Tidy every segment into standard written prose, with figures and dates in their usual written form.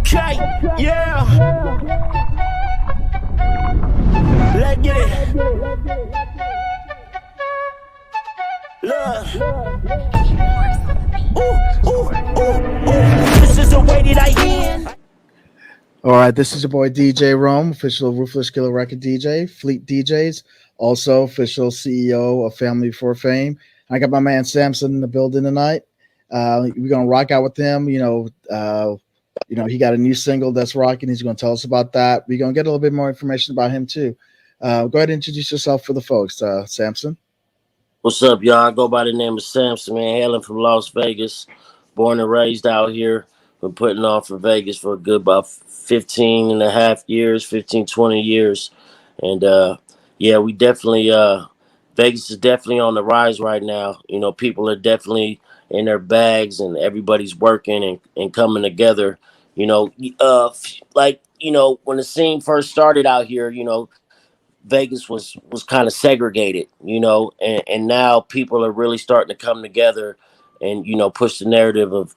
Okay, yeah. Let's get it. Look. This is the way that I end. All right, this is your boy DJ Rome, official Ruthless Killer Record DJ, Fleet DJs, also official CEO of Family for Fame. I got my man Samson in the building tonight. We're gonna rock out with him. He got a new single that's rocking. He's gonna tell us about that. We're gonna get a little bit more information about him too. Go ahead and introduce yourself for the folks, Samson. What's up, y'all? I go by the name of Samson, man, hailing from Las Vegas. Born and raised out here. Been putting on for Vegas for a good about 15 and a half years, 15, 20 years. And yeah, we definitely, Vegas is definitely on the rise right now. You know, people are definitely in their bags and everybody's working and coming together. You know, when the scene first started out here, Vegas was kind of segregated, and now people are really starting to come together and push the narrative of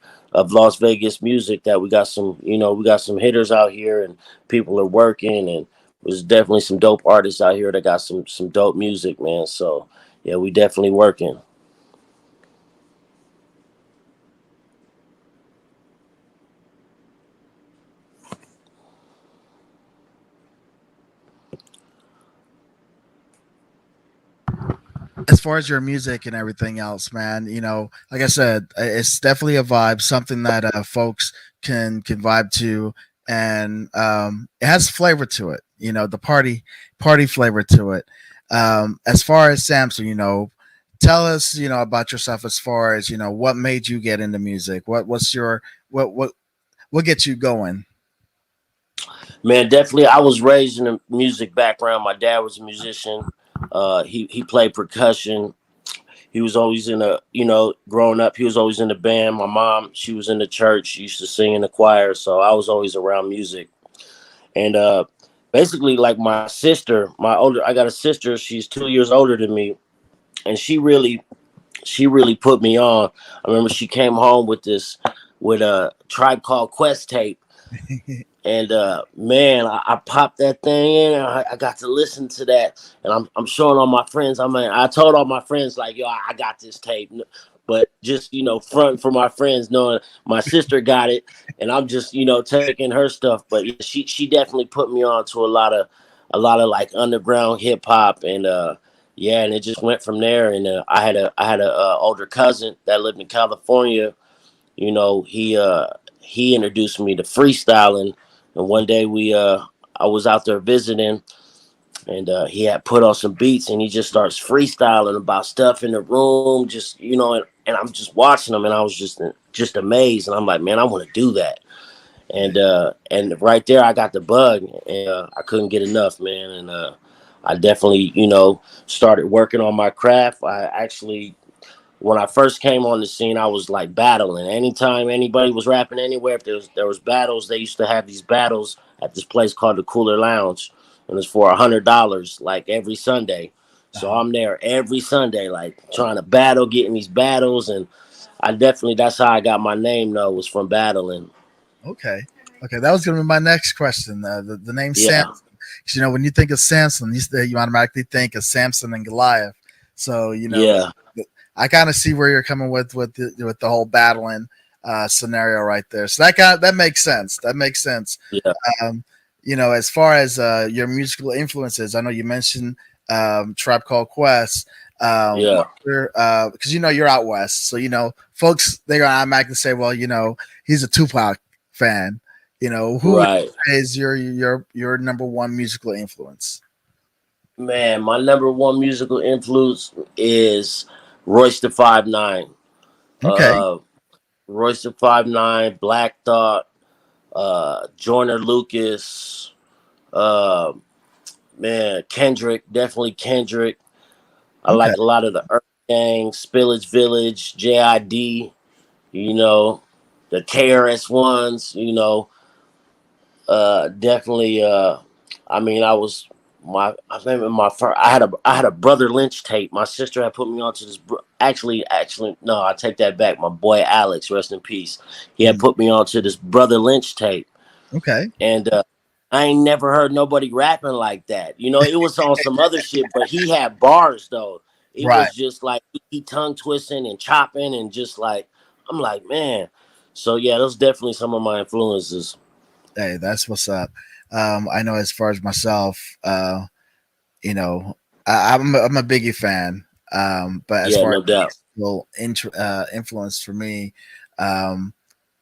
Las Vegas music, that we got some hitters out here and people are working, and there's definitely some dope artists out here that got some dope music, man. So yeah, we definitely working. As far as your music and everything else, man, like I said, it's definitely a vibe, something that folks can vibe to, and it has flavor to it. The party flavor to it. As far as Samson, tell us, about yourself. As far as what made you get into music? What's your what gets you going? Man, definitely. I was raised in a music background. My dad was a musician. He played percussion. He was always growing up, he was always in the band. My mom, she was in the church. She used to sing in the choir. So I was always around music. And basically, like my sister, I got a sister. She's 2 years older than me. And she really put me on. I remember she came home with a Tribe Called Quest tape. And man, I popped that thing in, and I got to listen to that. And I'm showing all my friends. I told all my friends, like, yo, I got this tape. But just, front for my friends, knowing my sister got it, and I'm just, taking her stuff. But yeah, she definitely put me on to a lot of like underground hip hop, and yeah, and it just went from there. And I had a older cousin that lived in California. He introduced me to freestyling. And one day I was out there visiting, and he had put on some beats, and he just starts freestyling about stuff in the room, just and I'm just watching him, and I was just amazed, and I'm like, man, I want to do that. And right there, I got the bug, and I couldn't get enough, man. And I definitely started working on my craft. I actually, when I first came on the scene, I was like battling. Anytime anybody was rapping anywhere, if there was battles, they used to have these battles at this place called the Cooler Lounge, and it's for $100, like every Sunday. So I'm there every Sunday, like trying to battle, getting these battles, and that's how I got my name, though, was from battling. Okay, that was gonna be my next question. The name Yeah. Samson. 'Cause, when you think of Samson, you automatically think of Samson and Goliath. So Yeah. I kind of see where you're coming with the whole battling scenario right there. So that makes sense. That makes sense. Yeah. As far as your musical influences, I know you mentioned Tribe Called Quest. Yeah. Because you're out west, so folks, they're gonna automatically say, well, he's a Tupac fan. Who Right. is your number one musical influence? Man, my number one musical influence is Royce the 5'9". Okay. Royce the 5'9", Black Thought, Joyner Lucas, man, Kendrick, definitely Kendrick. I like a lot of the Earth Gang, Spillage Village, JID, the KRS ones, definitely. I remember my first. I had a Brother Lynch tape. My sister had put me onto this. Actually, no, I take that back. My boy Alex, rest in peace. He had put me onto this Brother Lynch tape, Okay. and I ain't never heard nobody rapping like that. You know, it was on some other shit, but he had bars though. It Right. was just like he tongue twisting and chopping and just like I'm like, man. So yeah, those definitely some of my influences. Hey, that's what's up. I know as far as myself, you know, I'm a Biggie fan. But as Yeah, far no doubt. as influence for me,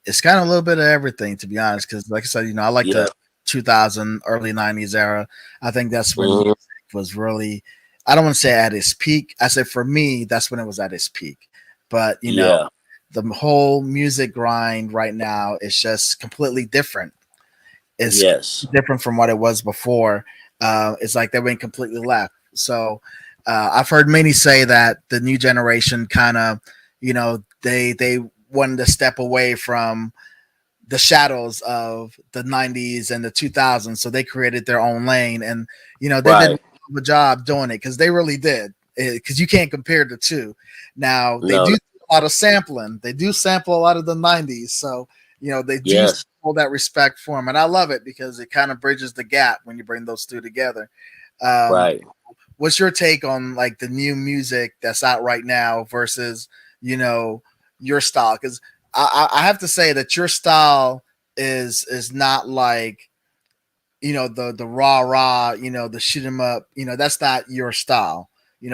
it's kind of a little bit of everything, to be honest. Because, like I said, I like Yeah. the 2000 early 90s era. I think that's when Hmm. music was really, I don't want to say at its peak. I said for me, that's when it was at its peak. But Yeah. the whole music grind right now is just completely different. It's Yes. different from what it was before. It's like they went completely left. So I've heard many say that the new generation kind of, they wanted to step away from the shadows of the 90s and the 2000s. So they created their own lane. And, they did Right. a job doing it because they really did. Because you can't compare the two. Now, they No. do a lot of sampling. They do sample a lot of the 90s. So, they do Yes. hold that respect for them. And I love it because it kind of bridges the gap when you bring those two together. Um, Right. what's your take on like the new music that's out right now versus, you know, your style? Because I have to say that your style is not like, the rah, the shoot 'em up, that's not your style,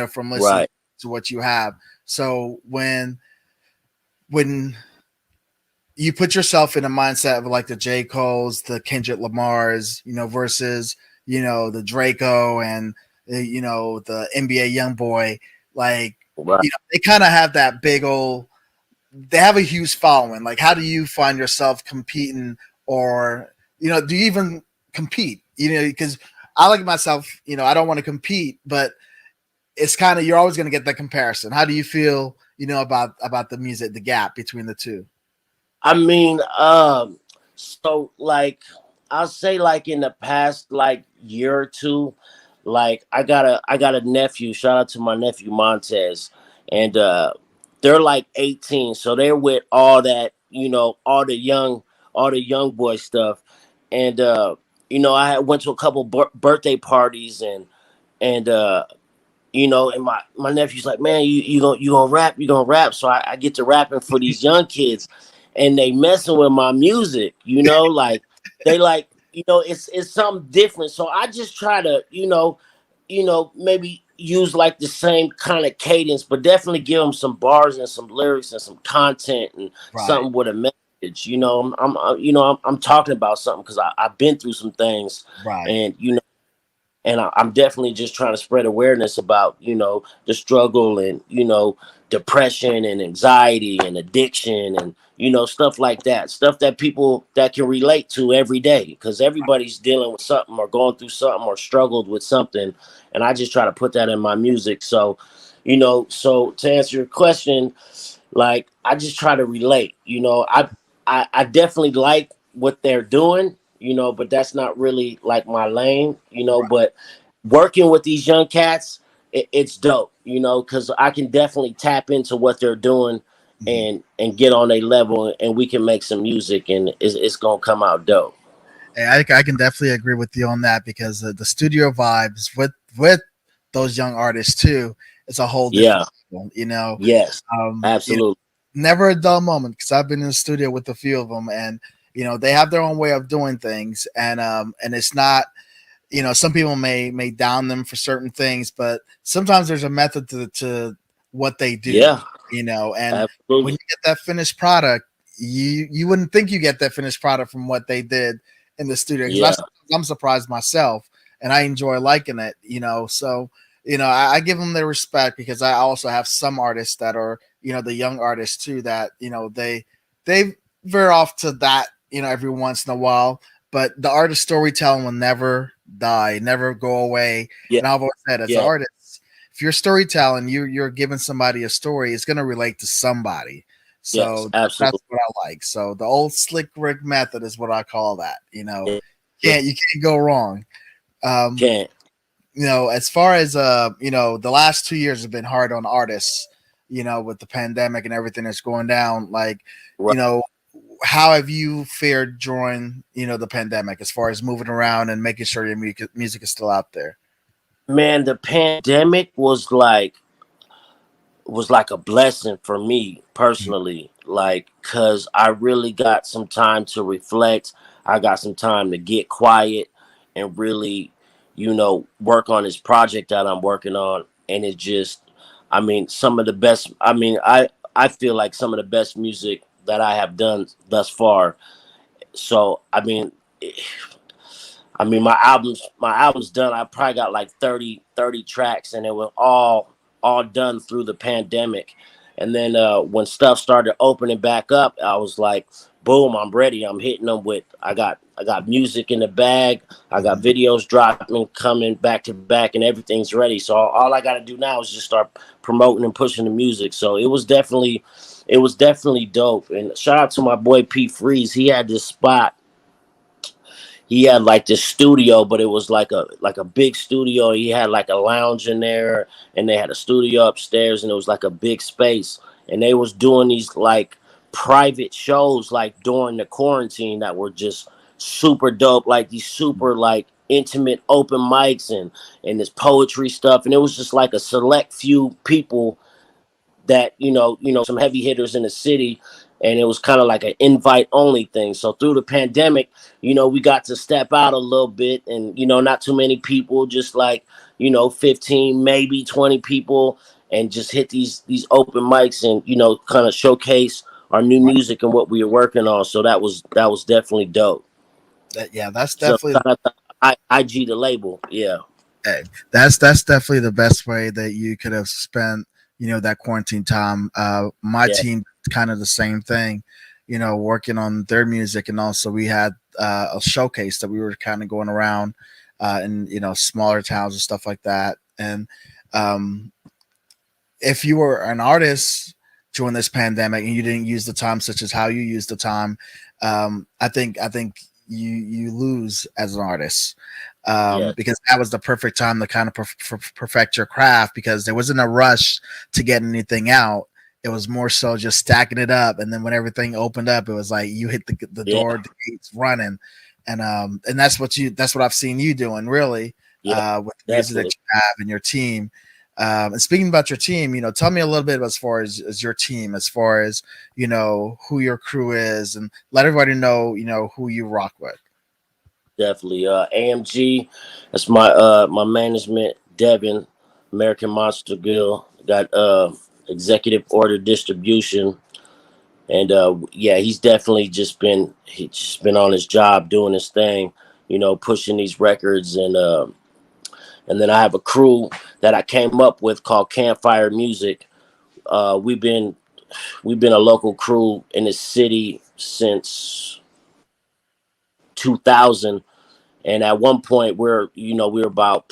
from listening Right. to what you have. So when you put yourself in a mindset of like the J. Cole's, the Kendrick Lamar's, versus, the Draco and the NBA young boy, like, Right. they kind of have that big old, they have a huge following. Like, how do you find yourself competing, or do you even compete? Because I like myself, I don't want to compete, but it's kind of, you're always going to get that comparison. How do you feel, about the music, the gap between the two? I mean, so like I'll say like in the past like year or two, like I got a nephew. Shout out to my nephew Montez, and they're like 18, so they're with all that all the young boy stuff, and I had went to a couple birthday parties and and my nephew's like, man, you gonna rap, you gonna rap. So I get to rapping for these young kids, and they messing with my music, like they like, it's something different. So I just try to, maybe use like the same kind of cadence, but definitely give them some bars and some lyrics and some content and Right, something with a message. I'm talking about something because I've been through some things, right. and I'm definitely just trying to spread awareness about the struggle and depression and anxiety and addiction and stuff like that, stuff that people that can relate to every day, because everybody's dealing with something or going through something or struggled with something, and I just try to put that in my music. So so to answer your question, like I just try to relate. I definitely like what they're doing, but that's not really like my lane, but working with these young cats, it's dope, because I can definitely tap into what they're doing Mhm. and get on a level, and we can make some music, and it's gonna come out dope. Hey, I can definitely agree with you on that because the studio vibes with those young artists too, it's a whole different Yeah. level, Yes. um, you know, Absolutely. never a dull moment because I've been in the studio with a few of them, and they have their own way of doing things, and it's not, some people may down them for certain things, but sometimes there's a method to what they do, Yeah. and when Absolutely. you get that finished product, you wouldn't think you get that finished product from what they did in the studio, because Yeah. I'm surprised myself, and I enjoy liking it, so I give them their respect because I also have some artists that are, the young artists too, that they veer off to that, every once in a while, but the artist storytelling will never die, never go away. Yeah. And I've always said, as an Yeah. artist, if you're storytelling, you're giving somebody a story, it's going to relate to somebody. Yes. So that's Absolutely. what I like. So the old slick Rick method is what I call that. Yeah. Yeah. You can't go wrong. Um, Can't. as far as the last 2 years have been hard on artists, with the pandemic and everything that's going down. Like, you Right. know, how have you fared during the pandemic as far as moving around and making sure your music is still out there? Man, the pandemic was like a blessing for me personally, like, cuz I really got some time to reflect. I got some time to get quiet and really, work on this project that I'm working on. And it just, I mean, some of the best, I feel like some of the best music that I have done thus far. So I mean, my album's done. I probably got like 30 tracks, and it was all done through the pandemic. And then when stuff started opening back up, I was like, boom, I'm ready. I'm hitting them with I got music in the bag. I got Mhm. videos dropping, coming back to back, and everything's ready. So all I got to do now is just start promoting and pushing the music. So it was definitely dope. And shout out to my boy P Freeze. He had this spot. He had like this studio, but it was like a big studio. He had like a lounge in there, and they had a studio upstairs, and it was like a big space. And they was doing these like private shows like during the quarantine that were just super dope, like these super like intimate open mics and this poetry stuff. And it was just like a select few people that some heavy hitters in the city, and it was kind of like an invite only thing. So through the pandemic, we got to step out a little bit, and not too many people, just like 15, maybe 20 people, and just hit these open mics and kind of showcase our new music and what we were working on. So that was definitely dope. Yeah, that's So definitely shout out to IG the label. Yeah. Hey, that's definitely the best way that you could have spent, that quarantine time. My Yeah. team kind of the same thing, working on their music, and also we had a showcase that we were kind of going around in smaller towns and stuff like that. And um, if you were an artist during this pandemic and you didn't use the time, such as how you use the time, I think you lose as an artist, Yeah. because that was the perfect time to kind of perfect your craft, because there wasn't a rush to get anything out. It was more so just stacking it up, and then when everything opened up, it was like you hit the Yeah. door, the gates running, and that's what I've seen you doing really, Yeah. with the music that Definitely. you have and your team. And speaking about your team, tell me a little bit as far as your team, as far as who your crew is, and let everybody know who you rock with. Definitely. AMG, that's my management, Devin, American Monster Grill. Got executive order distribution. And yeah, he's just been on his job doing his thing, pushing these records. And then I have a crew that I came up with called Campfire Music. We've been a local crew in the city since 2000. And at one point we were about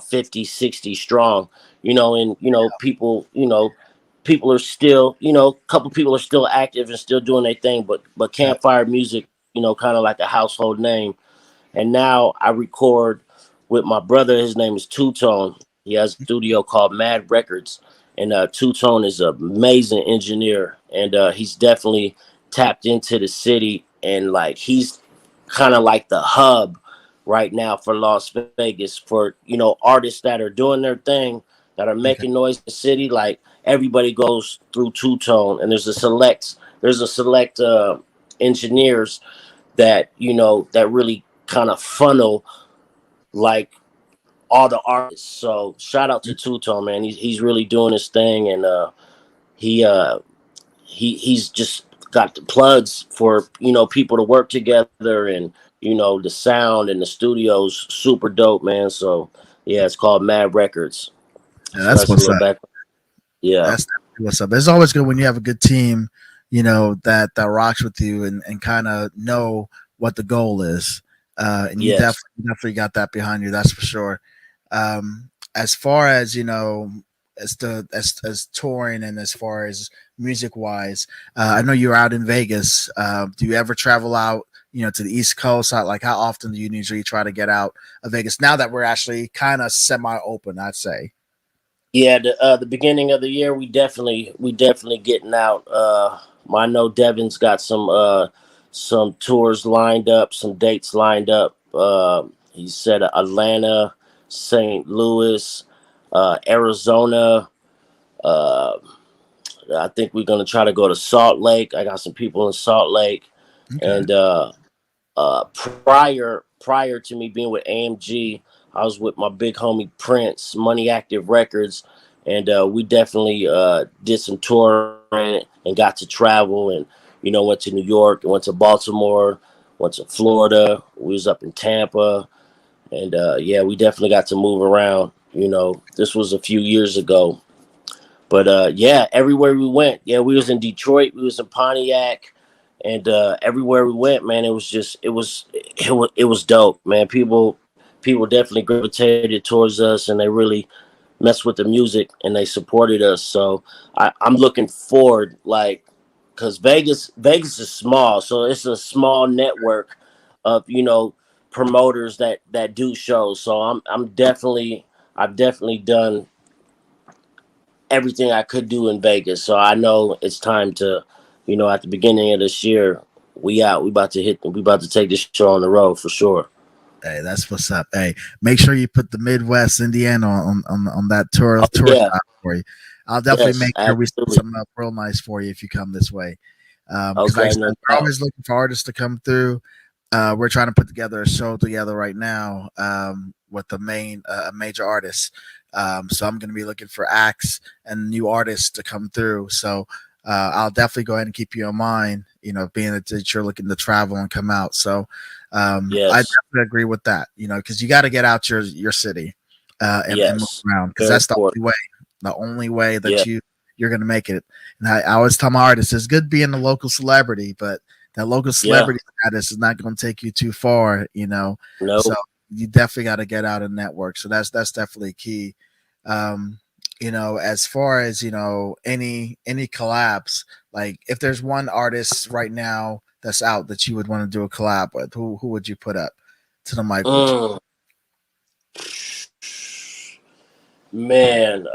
50, 60 strong, and people are still, a couple people are still active and still doing their thing, but Yep. Campfire Music, kind of like a household name. And now I record with my brother. His name is Two Tone. He has a studio called Mad Records, and Two Tone is an amazing engineer, and he's definitely tapped into the city, and like he's kind of like the hub right now for Las Vegas for artists that are doing their thing, that are Okay. making noise in the city. Like everybody goes through Two Tone, and there's a select engineers that that really kind of funnel like all the artists. So shout out to Two Tone, man. He's really doing his thing, and he he's just got the plugs for people to work together, and the sound and the studio's super dope, man. So yeah, it's called Mad Records. Yeah, So that's that's a what's little up. back. Yeah. That's definitely what's up. It's always good when you have a good team, that rocks with you and kind of know what the goal is. And you Yes. definitely got that behind you. That's for sure. As far as as touring, and as far as music wise, I know you're out in Vegas. Do you ever travel out? To the East Coast. Like, how often do you usually try to get out of Vegas now that we're actually kind of semi open? I'd say. Yeah, the beginning of the year we definitely getting out. I know Devin's got some tours lined up, some dates lined up. He said Atlanta, St. Louis, Arizona. Uh, I think we're gonna try to go to Salt Lake. I got some people in Salt Lake, Okay. and prior to me being with AMG, I was with my big homie Prince, Money Active Records, and we definitely did some touring and got to travel, and went to New York, went to Baltimore, went to Florida. We was up in Tampa, and yeah, we definitely got to move around. This was a few years ago, but yeah, everywhere we went, yeah, we was in Detroit, we was in Pontiac, and everywhere we went, man, it was dope, man. People definitely gravitated towards us, and they really messed with the music, and they supported us. So I'm looking forward, like, because Vegas is small, so it's a small network of promoters that do shows. So I've definitely done everything I could do in Vegas. So I know it's time to, at the beginning of this year, we out. We about to take this show on the road for sure. Hey, that's what's up. Hey, make sure you put the Midwest Indiana on that Oh tour yeah, stop for you. I'll definitely yes, make sure we set absolutely. something up real nice for you if you come this way. Because like I Okay, said, no we're doubt. always looking for artists to come through. We're trying to put together a show together right now with the main major artists. So I'm going to be looking for acts and new artists to come through. So I'll definitely go ahead and keep you in mind. Being that you're looking to travel and come out. So I Yes, definitely agree with that. Because you got to get out your city and move yes, around because very that's important. the only way Yeah, that you're going to make it. And I always tell my artists, it's good being a local celebrity, but that local yeah, celebrity status is not going to take you too far. So no, you definitely got to get out and network. So that's definitely key. Um, as far as any collabs, like if there's one artist right now that's out that you would want to do a collab with, who would you put up to the mic with you? mm, man,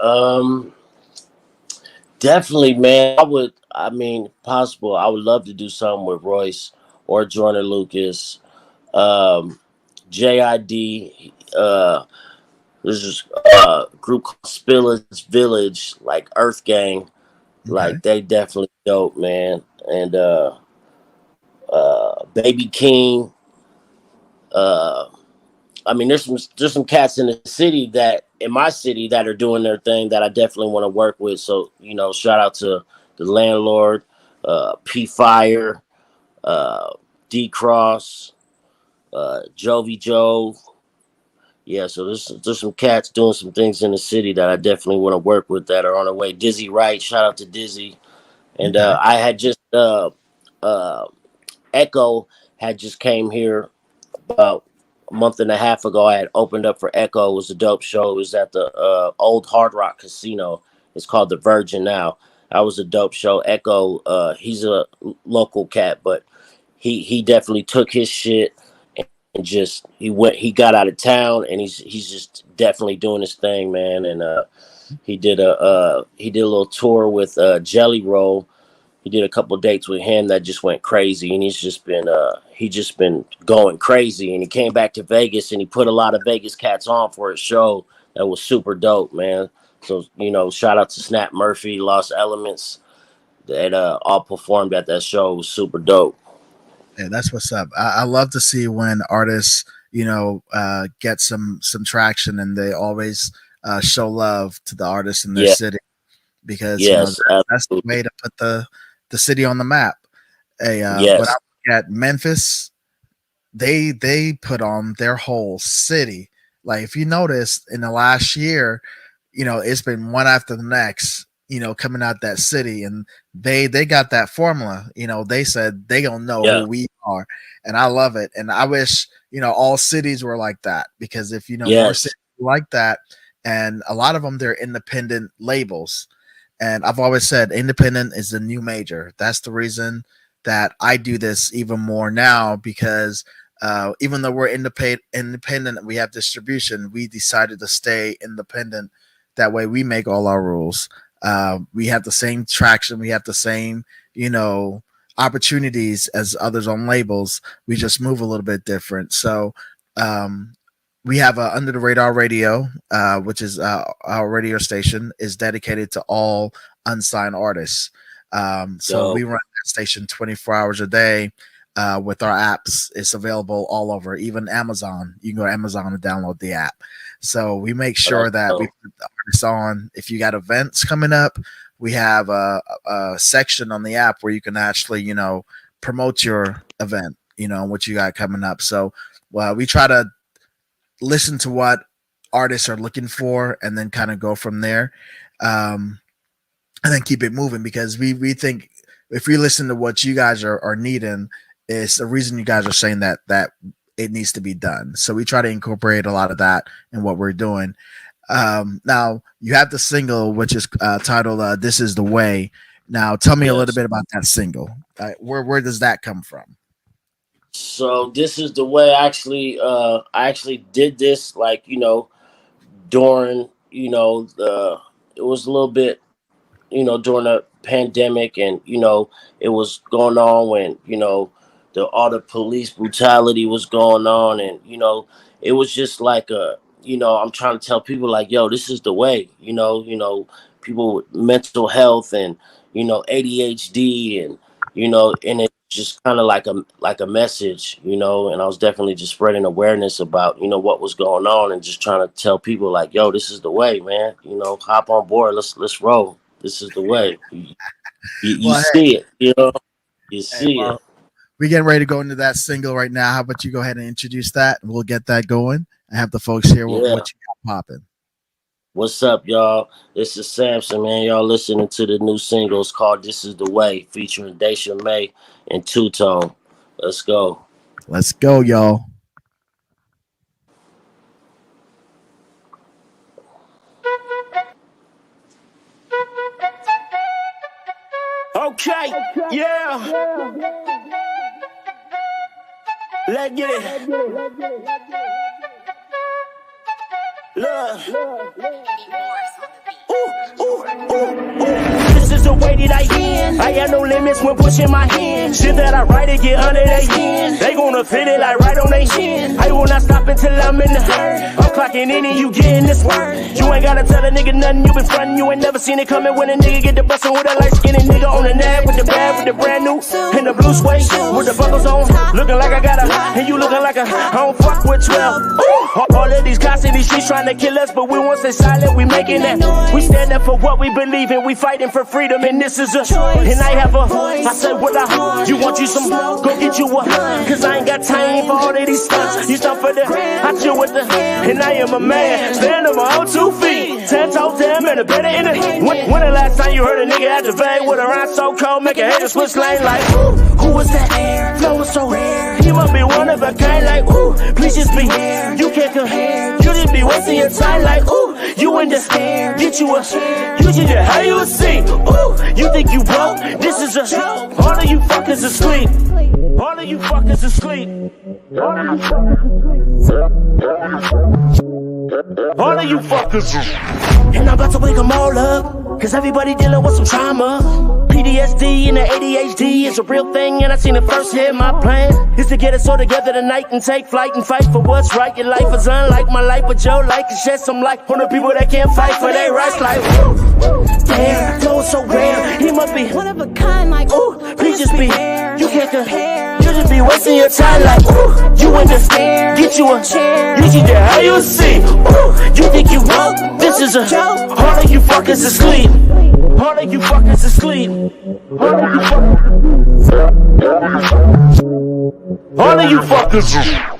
definitely, man. I mean, possible. I would love to do something with Royce or Jordan Lucas, um, JID. There's this group called Spillage Village, like Earth Gang. Okay. Like they definitely dope, man. And Baby King. Uh, I mean, there's some cats in the city that in my city that are doing their thing that I definitely want to work with. So shout out to the landlord, P Fire, uh, D Cross, Jovi Joe. Yeah, so there's some cats doing some things in the city that I definitely want to work with that are on their way. Dizzy Wright, shout out to Dizzy, and Okay. I had just uh, Echo had just came here about a month and a half ago. I had opened up for Echo. It was a dope show. It was at the old Hard Rock Casino. It's called the Virgin now. That was a dope show. Echo, he's a local cat, but he definitely took his shit and just he got out of town, and he's just definitely doing his thing, man. And he did a little tour with Jelly Roll. He did a couple of dates with him that just went crazy, and he's just been going crazy. And he came back to Vegas, and he put a lot of Vegas cats on for his show that was super dope, man. So shout out to Snap Murphy, Lost Elements, that all performed at that show. It was super dope. Yeah, that's what's up. I love to see when artists, get some traction and they always show love to the artists in their Yeah, city because yes, that's the absolutely, way to put the city on the map. Hey, when I yes, look at Memphis, they put on their whole city. Like if you notice in the last year, it's been one after the next, coming out that city, and they got that formula. They said they gonna know who yeah, we are, and I love it. And I wish all cities were like that because if more yes, cities like that, and a lot of them they're independent labels, and I've always said independent is the new major. That's the reason that I do this even more now because even though we're independent, we have distribution. We decided to stay independent. That way, we make all our rules. We have the same traction. We have the same you know, opportunities as others on labels. We just move a little bit different. So um, we have a Under the Radar Radio, which is our radio station is dedicated to all unsigned artists. So we Dope. run that station 24 hours a day. With our apps, it's available all over, even Amazon. You can go to Amazon and download the app. So we make Oh, that's sure that we dope. put the artists on. If you got events coming up, we have a section on the app where you can actually, you know, promote your event, you know, what you got coming up. So we try to listen to what artists are looking for and then kind of go from there. Um, and then keep it moving because we think if we listen to what you guys are needing, it's the reason you guys are saying that it needs to be done. So we try to incorporate a lot of that in what we're doing. Now you have the single which is titled "This Is the Way." Now tell me a little Yes. bit about that single. Where does that come from? So this is the way. I actually did this like during the it was a little bit during the pandemic, and it was going on when all the police brutality was going on, and it was just like I'm trying to tell people like, yo, this is the way. People with mental health and ADHD, and and it's just kind of like a message, and I was definitely just spreading awareness about what was going on, and just trying to tell people like, yo, this is the way, man. Hop on board, let's roll. This is the way. You Well, hey, see it, you hey, see it. well, we're getting ready to go into that single right now. How about you go ahead and introduce that? We'll get that going. I have the folks here Yeah. what you got popping. What's up, y'all? This is Samson, man. Y'all listening to the new single. It's called This Is the Way, featuring Daisha May and Two Tone. Let's go. Let's go, y'all. Okay, yeah. Let's get it. Look. This is the way that I end. I got no limits when pushing my hand. Shit that I write it get under their skin. They gonna fit it like right on their chin. I will not stop until I'm in the hurt. I'm clocking in and you getting this word. You ain't gotta tell a nigga nothing. You been frontin', you ain't never seen it coming. When a nigga get the bustin' with a light skinned nigga on the nab with the bag with the brand new and the blue suede with the buckles on, looking like I got a and you looking like a I don't fuck with 12. All of these cops in these streets trying to kill us, but we won't stay silent. We making that. We stand up for what we believe in. We fighting for freedom, and this is a choice. And I have a I said what I you want you some go get you a cause I ain't got time for all of these stunts. You stuff for the I chill with the and I am a man. Stand on my own 2 feet. 10 toes down and a better in it. When the last time you heard a nigga activate with a rhyme so cold, make a hater switch lane like ooh, who was that air? Flow was so rare. He must be one of a kind like ooh, please just be here. You can't compare. You just be wasting your time like ooh, you in the stare. Get you a you just how you see. Ooh, you think you broke? This is a all of you fuckers asleep. All of you fuckers asleep. All of you all of you fuckers. And I'm about to wake them all up, cause everybody dealing with some trauma. PTSD and the ADHD is a real thing, and I seen it first hit. My plan is to get us all together tonight and take flight and fight for what's right. Your life is unlike my life, but your life can shed some light on the people that can't fight for their rights. Like, woo, there, flow is so rare. He must be one of a kind, like ooh, please just be. You can't compare. you just be wasting your time like ooh, you in the stare. Get you a chair. You just how you see. Ooh, you think you woke? This is a joke. All of you fuckers asleep. All of you fuckers asleep. All of you fuckers.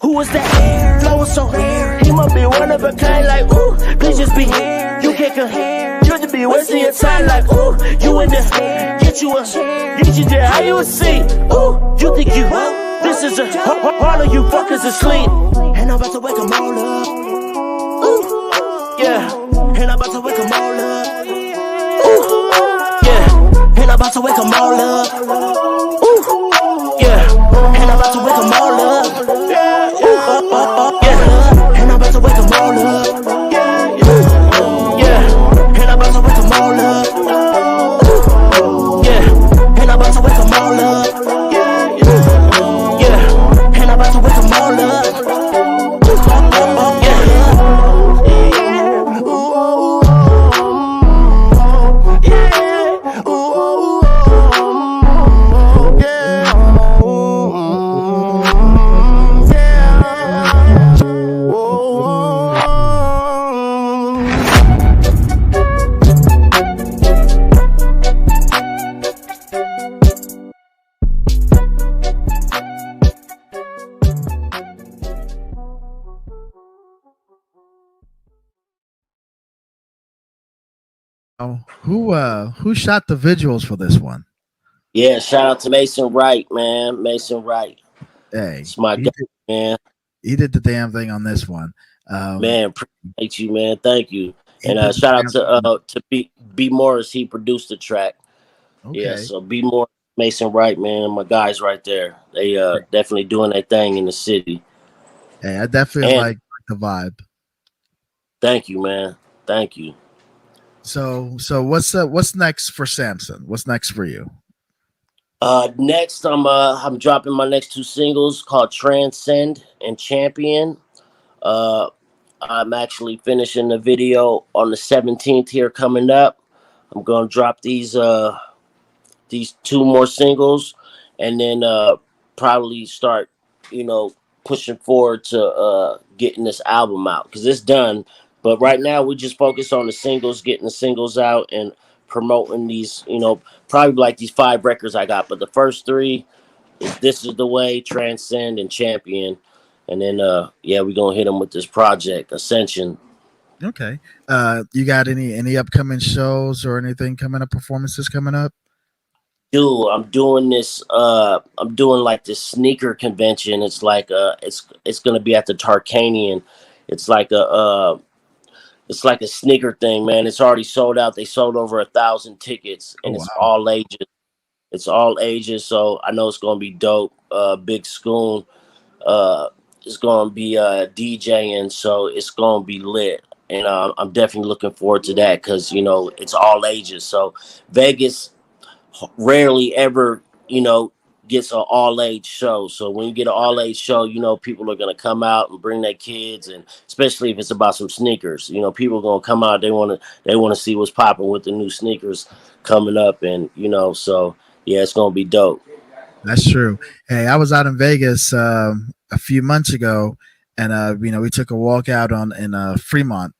Who is that air? Flow is so rare. He must be one of a kind like ooh, please just be here. You can't compare. You just be wasting your time like ooh, you in the get you a get you there how you see. Ooh, you think you this is a all of you fuckers asleep. And I'm about to wake them all up. Ooh, yeah. And I'm about to wake them all up. Ooh, yeah. And I'm about to wake them all up. Ooh, yeah. And I'm about to wake them all up. Yeah. And I'm about to wake them all up. Yeah. And I'm about to wake them all up. Yeah. Who shot the visuals for this one? Yeah, shout out to Mason Wright, man. Mason Wright. Hey, It's my guy, man. he did the damn thing on this one. Man, appreciate you, man. Thank you. He And did the shout out damn thing. to B Morris. He produced the track. Yeah, Okay. so B Morris, Mason Wright, man. My guys right there. They definitely doing their thing in the city. Hey, I definitely And like the vibe. thank you, man. Thank you. So what's next for Samson? What's next for you? Next, I'm dropping my next two singles called Transcend and Champion. Uh, I'm actually finishing the video on the 17th here coming up. I'm gonna drop these two more singles, and then probably start, you know, pushing forward to getting this album out because it's done. But right now we just focus on the singles, getting the singles out, and promoting these. You know, probably like these 5 records I got. But the first 3 is This Is the Way, Transcend, and Champion. And then yeah, we're gonna hit them with this project, Ascension. Okay. You got any upcoming shows or anything coming up? Performances coming up? Dude, I'm doing this. I'm doing like this sneaker convention. It's like it's gonna be at the Tarkanian. It's like a sneaker thing, man. It's already sold out. They sold over 1,000 tickets, Oh and it's wow. all ages. It's all ages, so I know it's gonna be dope. Big Schoon uh is gonna be DJing, so it's gonna be lit. And I'm definitely looking forward to that because it's all ages. So Vegas rarely ever, gets an all age show. So when you get an all age show, people are gonna come out and bring their kids, and especially if it's about some sneakers, people are gonna come out. They wanna see what's popping with the new sneakers coming up, and so yeah, it's gonna be dope. That's true. Hey, I was out in Vegas a few months ago, and we took a walk out on in Fremont.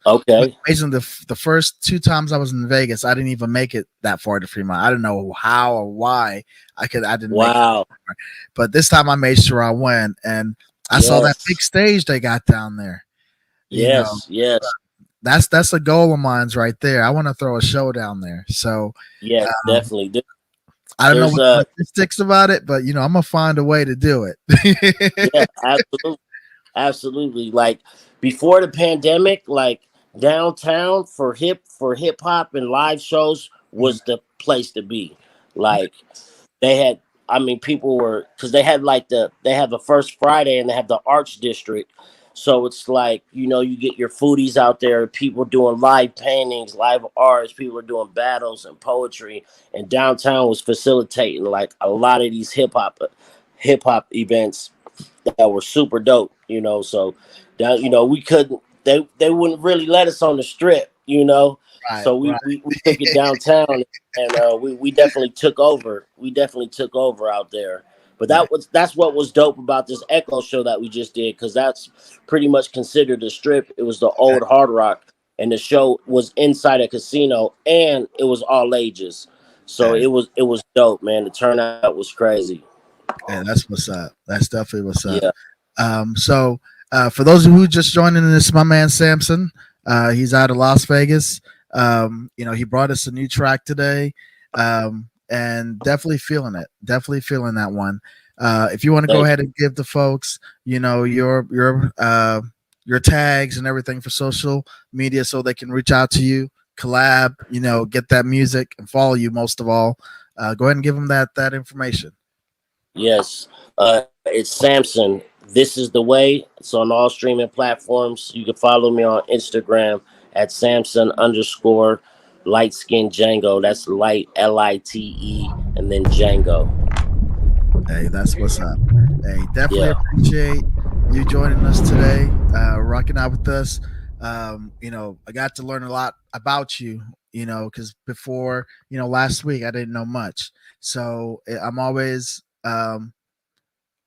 Okay. Amazing. The first 2 times I was in Vegas, I didn't even make it that far to Fremont. I don't know how or why I didn't make it, Wow. but this time I made sure I went, and I saw that big Yes. stage they got down there. You know, Yes. Yes. that's a goal of mine's right there. I want to throw a show down there. So Yes. um, Definitely. I don't know There's what the logistics about it, but I'm gonna find a way to do it. yeah, absolutely. Absolutely. Like before the pandemic, like downtown for hip hop and live shows Mhm. was the place to be. Like they had I mean people were because they have the first Friday and they have the Arts District. So it's like, you get your foodies out there, people doing live paintings, live arts, people are doing battles and poetry, and downtown was facilitating like a lot of these hip hop events that were super dope, So that we couldn't they wouldn't really let us on the strip. Right, So we right. we, we took it downtown, and we definitely took over. We definitely took over out there. But Yeah, that's what was dope about this Echo show that we just did, because that's pretty much considered a strip. It was the old Hard Rock, and the show was inside a casino, and it was all ages. So hey, it was dope, man. The turnout was crazy. hey, that's what's up. That's definitely what's up. Yeah. So for those who just joining this, my man Samson, he's out of Las Vegas. He brought us a new track today, and definitely feeling it. Definitely feeling that one. If you want to go Thank ahead and give the folks, your tags and everything for social media, so they can reach out to you, collab, get that music and follow you. Most of all, go ahead and give them that information. Yes. It's Samson. This is the way. It's on all streaming platforms. You can follow me on Instagram at Samson underscore light skin Django. That's light LITE and then Django. Hey, that's what's up. Hey, definitely Yeah. appreciate you joining us today, rocking out with us. I got to learn a lot about you, because before, last week I didn't know much. So I'm always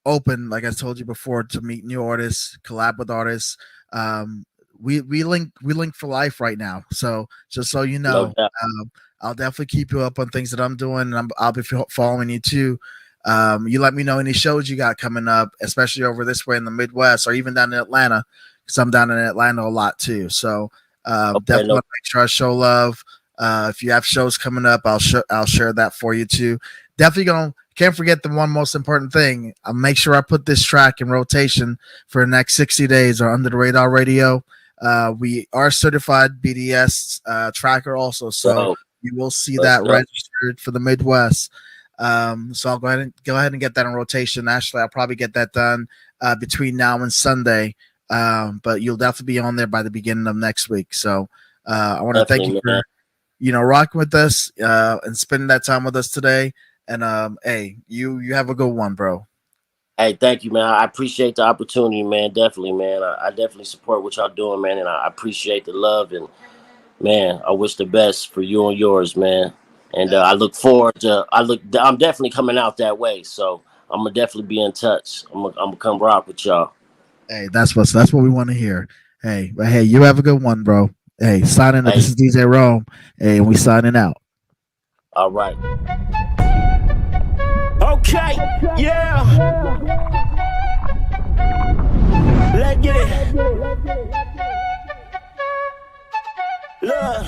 open, like I told you before, to meet new artists, collab with artists. Um, we link for life right now. So just so you No know, doubt. I'll definitely keep you up on things that I'm doing, and I'll be following you too. You let me know any shows you got coming up, especially over this way in the Midwest or even down in Atlanta, because I'm down in Atlanta a lot too. So Definitely no. want to make sure I show love. If you have shows coming up, I'll share that for you too. Definitely can't forget the one most important thing. I'll make sure I put this track in rotation for the next 60 days on Under the Radar Radio. We are certified BDS tracker also, so you will see that registered for the Midwest. So I'll go ahead and get that in rotation. Actually, I'll probably get that done between now and Sunday. But you'll definitely be on there by the beginning of next week. So I want to thank you for rocking with us and spending that time with us today. And hey, you have a good one, bro. Hey, thank you, man. I appreciate the opportunity, man. Definitely, man. I definitely support what y'all doing, man. And I appreciate the love. And, man, I wish the best for you and yours, man. And I look forward to I'm definitely coming out that way. So I'm going to definitely be in touch. I'm gonna come rock with y'all. Hey, that's what we want to hear. Hey, but hey, you have a good one, bro. Hey, signing out. This is DJ Rome. Hey, we signing out. All right. Okay, yeah. Let's get it. Look.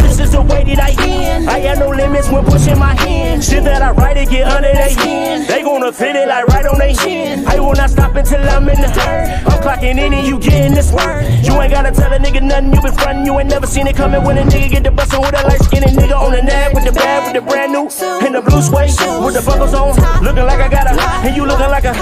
This is the way that I end. I got no limits when pushing my hand. Shit that I write it get under their skin. They gonna feel it like right on their chin. I will not stop until I'm in the hurt. I'm clocking in and you getting this word. You ain't gotta tell a nigga nothing. You been frontin', you ain't never seen it coming. When a nigga get the bustin' with a light skinned nigga on the nab with the bag with the brand new and the blue suede with the buckles on, looking like I got a and you looking like a